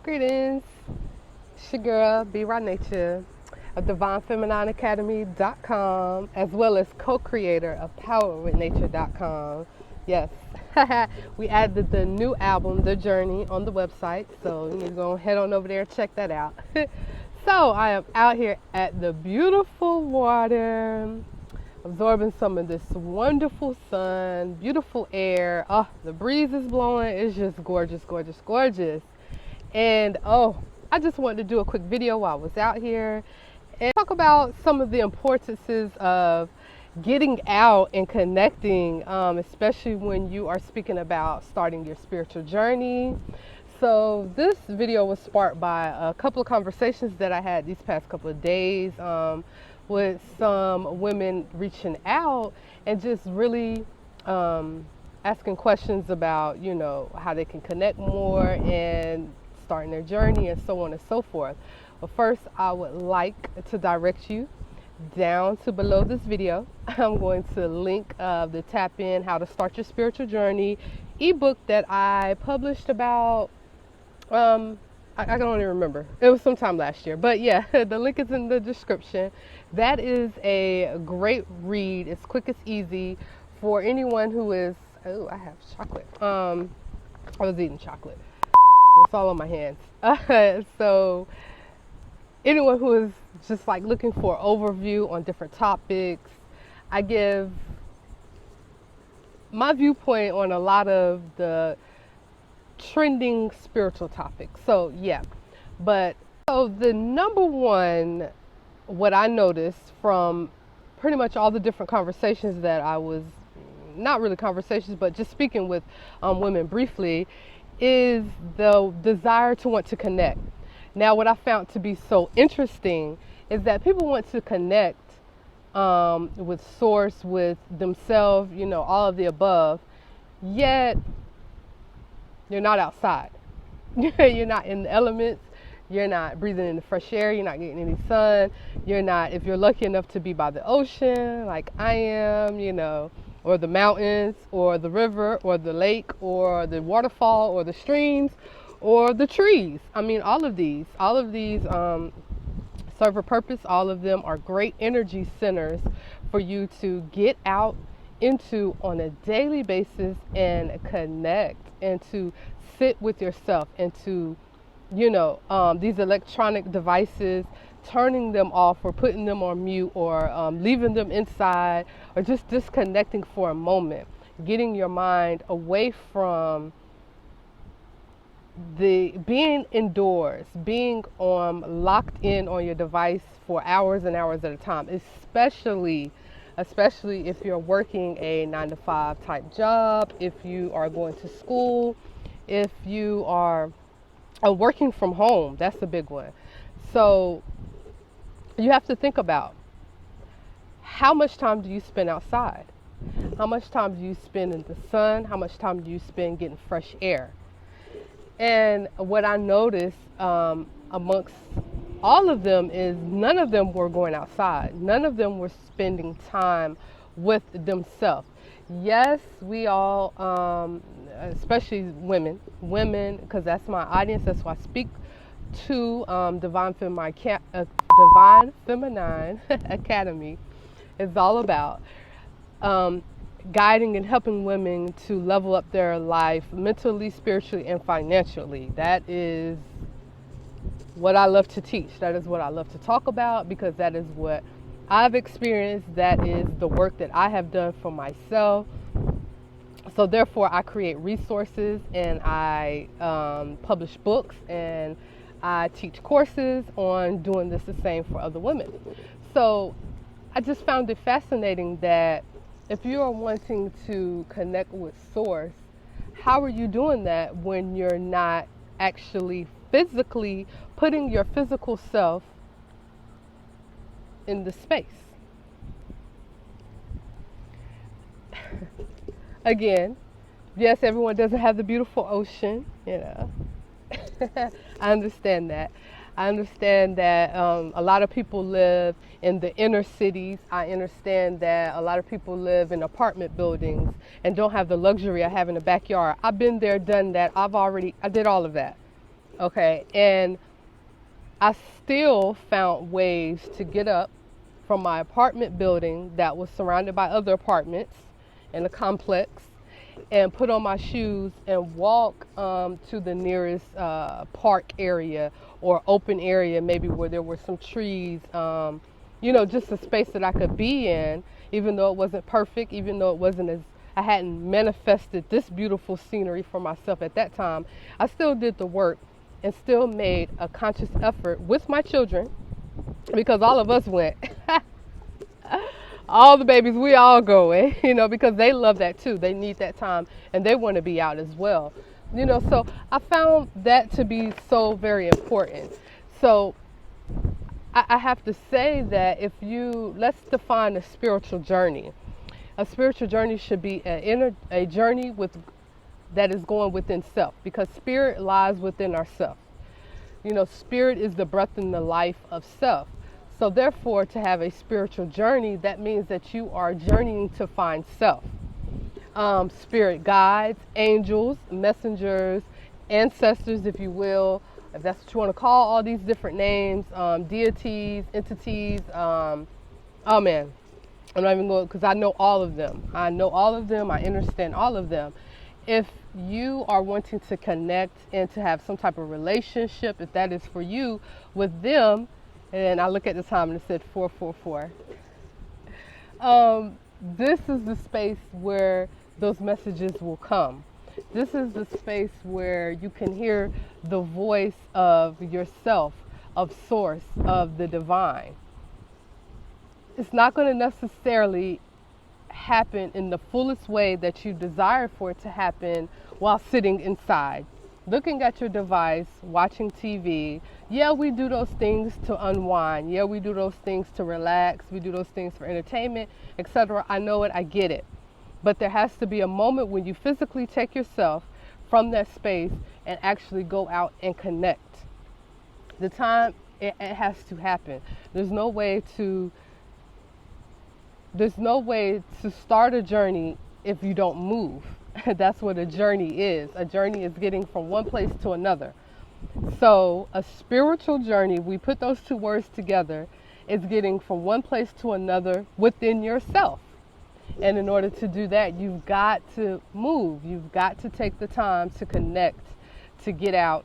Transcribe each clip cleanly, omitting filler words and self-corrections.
Greetings, it's your girl, Bee RaNature of DivineFeminineAcademy.com, as well as co-creator of PowerWithNature.com. Yes, we added the new album, The Journey, on the website, so you need to go head on over there and check that out. So I am out here at the beautiful water, absorbing some of this wonderful sun, beautiful air. Oh, the breeze is blowing. It's just gorgeous, gorgeous, gorgeous. And I just wanted to do a quick video while I was out here and talk about some of the importances of getting out and connecting, especially when you are speaking about starting your spiritual journey. So this video was sparked by a couple of conversations that I had these past couple of days with some women reaching out and just really asking questions about, how they can connect more and starting their journey and so on and so forth. But first, I would like to direct you down to below this video. I'm going to link the Tap In How to Start Your Spiritual Journey ebook that I published about I can only remember. It was sometime last year. But yeah, the link is in the description. That is a great read. It's quick, it's easy for anyone who is, oh, I have chocolate. I was eating chocolate. It's all on my hands. So anyone who is just like looking for an overview on different topics, I give my viewpoint on a lot of the trending spiritual topics. So yeah, so the number one, what I noticed from pretty much all the different conversations that I was, not really conversations, but just speaking with women briefly, is the desire to want to connect. Now, what I found to be so interesting is that people want to connect with source, with themselves, all of the above, yet you're not outside. You're not in the elements. You're not breathing in the fresh air. You're not getting any sun. You're not, if you're lucky enough to be by the ocean, like I am, or the mountains, or the river, or the lake, or the waterfall, or the streams, or the trees. I mean, all of these serve a purpose. All of them are great energy centers for you to get out into on a daily basis and connect and to sit with yourself and to, these electronic devices, turning them off or putting them on mute or leaving them inside or just disconnecting for a moment, getting your mind away from the being indoors, being locked in on your device for hours and hours at a time, especially if you're working a 9-to-5 type job, if you are going to school, if you are working from home. That's a big one. So you have to think about, how much time do you spend outside? How much time do you spend in the sun? How much time do you spend getting fresh air? And what I noticed amongst all of them is none of them were going outside. None of them were spending time with themselves. Yes, we all, especially women, because that's my audience. That's why I speak to Divine Feminine Academy. It's all about guiding and helping women to level up their life mentally, spiritually, and financially. That is what I love to teach. That is what I love to talk about, because that is what I've experienced. That is the work that I have done for myself. So therefore, I create resources and I publish books and I teach courses on doing this the same for other women. So I just found it fascinating that if you are wanting to connect with source, how are you doing that when you're not actually physically putting your physical self in the space? Again, yes, everyone doesn't have the beautiful ocean, I understand that. I understand that a lot of people live in the inner cities. I understand that a lot of people live in apartment buildings and don't have the luxury of having a backyard. I've been there, done that. I did all of that. Okay. And I still found ways to get up from my apartment building that was surrounded by other apartments in a complex and put on my shoes and walk to the nearest park area or open area, maybe where there were some trees, just a space that I could be in, even though it wasn't perfect, even though it wasn't as I hadn't manifested this beautiful scenery for myself at that time. I still did the work and still made a conscious effort with my children, because all of us went. All the babies, we all going, because they love that too. They need that time and they want to be out as well. So I found that to be so very important. So I have to say that let's define a spiritual journey. A spiritual journey should be a journey that is going within self, because spirit lies within ourself. Spirit is the breath and the life of self. So therefore, to have a spiritual journey, that means that you are journeying to find self. Spirit guides, angels, messengers, ancestors, if you will, if that's what you want to call all these different names, deities, entities. Oh man, I'm not even going, because I know all of them. I understand all of them. If you are wanting to connect and to have some type of relationship, if that is for you, with them, and I look at the time and it said 444. This is the space where those messages will come. This is the space where you can hear the voice of yourself, of source, of the divine. It's not going to necessarily happen in the fullest way that you desire for it to happen while sitting inside, looking at your device, watching TV. Yeah, we do those things to unwind. Yeah, we do those things to relax. We do those things for entertainment, etc. I know it, I get it. But there has to be a moment when you physically take yourself from that space and actually go out and connect. The time, it has to happen. There's no way to start a journey if you don't move. That's what a journey is. A journey is getting from one place to another. So a spiritual journey, we put those two words together, is getting from one place to another within yourself. And in order to do that, you've got to move. You've got to take the time to connect, to get out,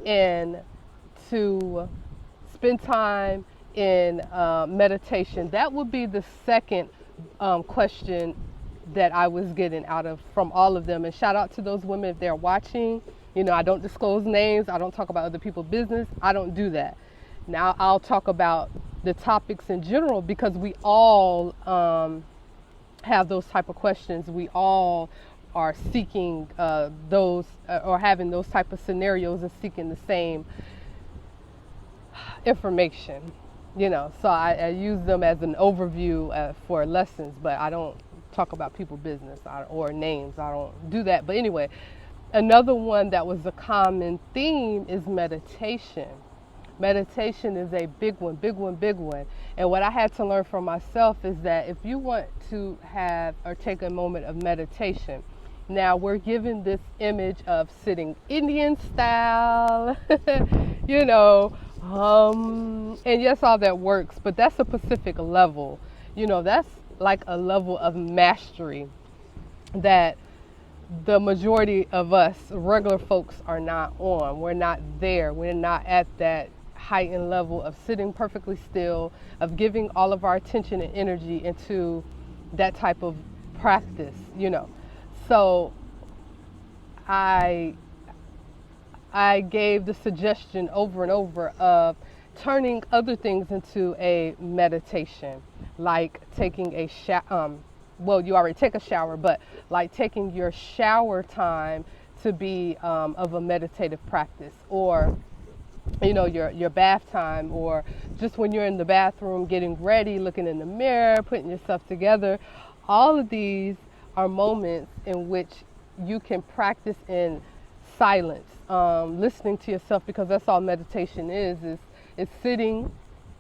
and to spend time in meditation. That would be the second question that I was getting from all of them. And shout out to those women if they're watching. I don't disclose names. I don't talk about other people's business. I don't do that. Now I'll talk about the topics in general, because we all have those type of questions. We all are seeking those or having those type of scenarios and seeking the same information. So I use them as an overview for lessons, but I don't talk about people's business or names. I don't do that. But anyway, another one that was a common theme is meditation. Meditation is a big one. And what I had to learn for myself is that if you want to have or take a moment of meditation, now we're given this image of sitting Indian style, and yes, all that works, but that's a Pacific level. That's like a level of mastery that the majority of us regular folks are not on. We're not there. We're not at that heightened level of sitting perfectly still, of giving all of our attention and energy into that type of practice, So I gave the suggestion over and over of turning other things into a meditation, like taking a shower. Well, you already take a shower, but like taking your shower time to be of a meditative practice, or your bath time, or just when you're in the bathroom getting ready, looking in the mirror, putting yourself together. All of these are moments in which you can practice in silence, listening to yourself, because that's all meditation is sitting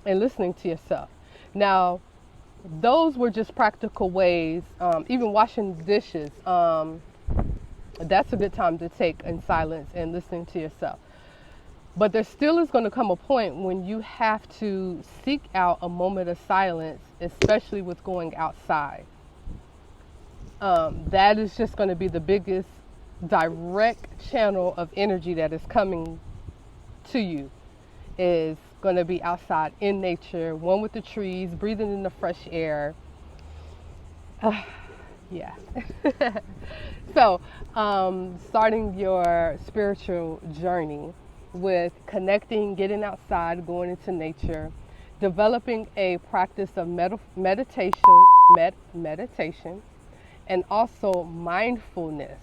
and listening to yourself. Now, those were just practical ways. Even washing dishes, that's a good time to take in silence and listening to yourself. But there still is going to come a point when you have to seek out a moment of silence, especially with going outside. That is just going to be the biggest direct channel of energy that is coming to you, is going to be outside in nature, one with the trees, breathing in the fresh air. Yeah. So, starting your spiritual journey with connecting, getting outside, going into nature, developing a practice of meditation, and also mindfulness.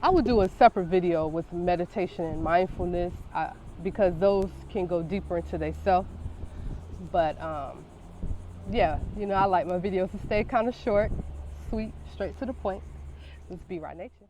I will do a separate video with meditation and mindfulness because those can go deeper into themselves. But yeah, you know, I like my videos to stay kind of short, sweet, straight to the point. Let's be right nature.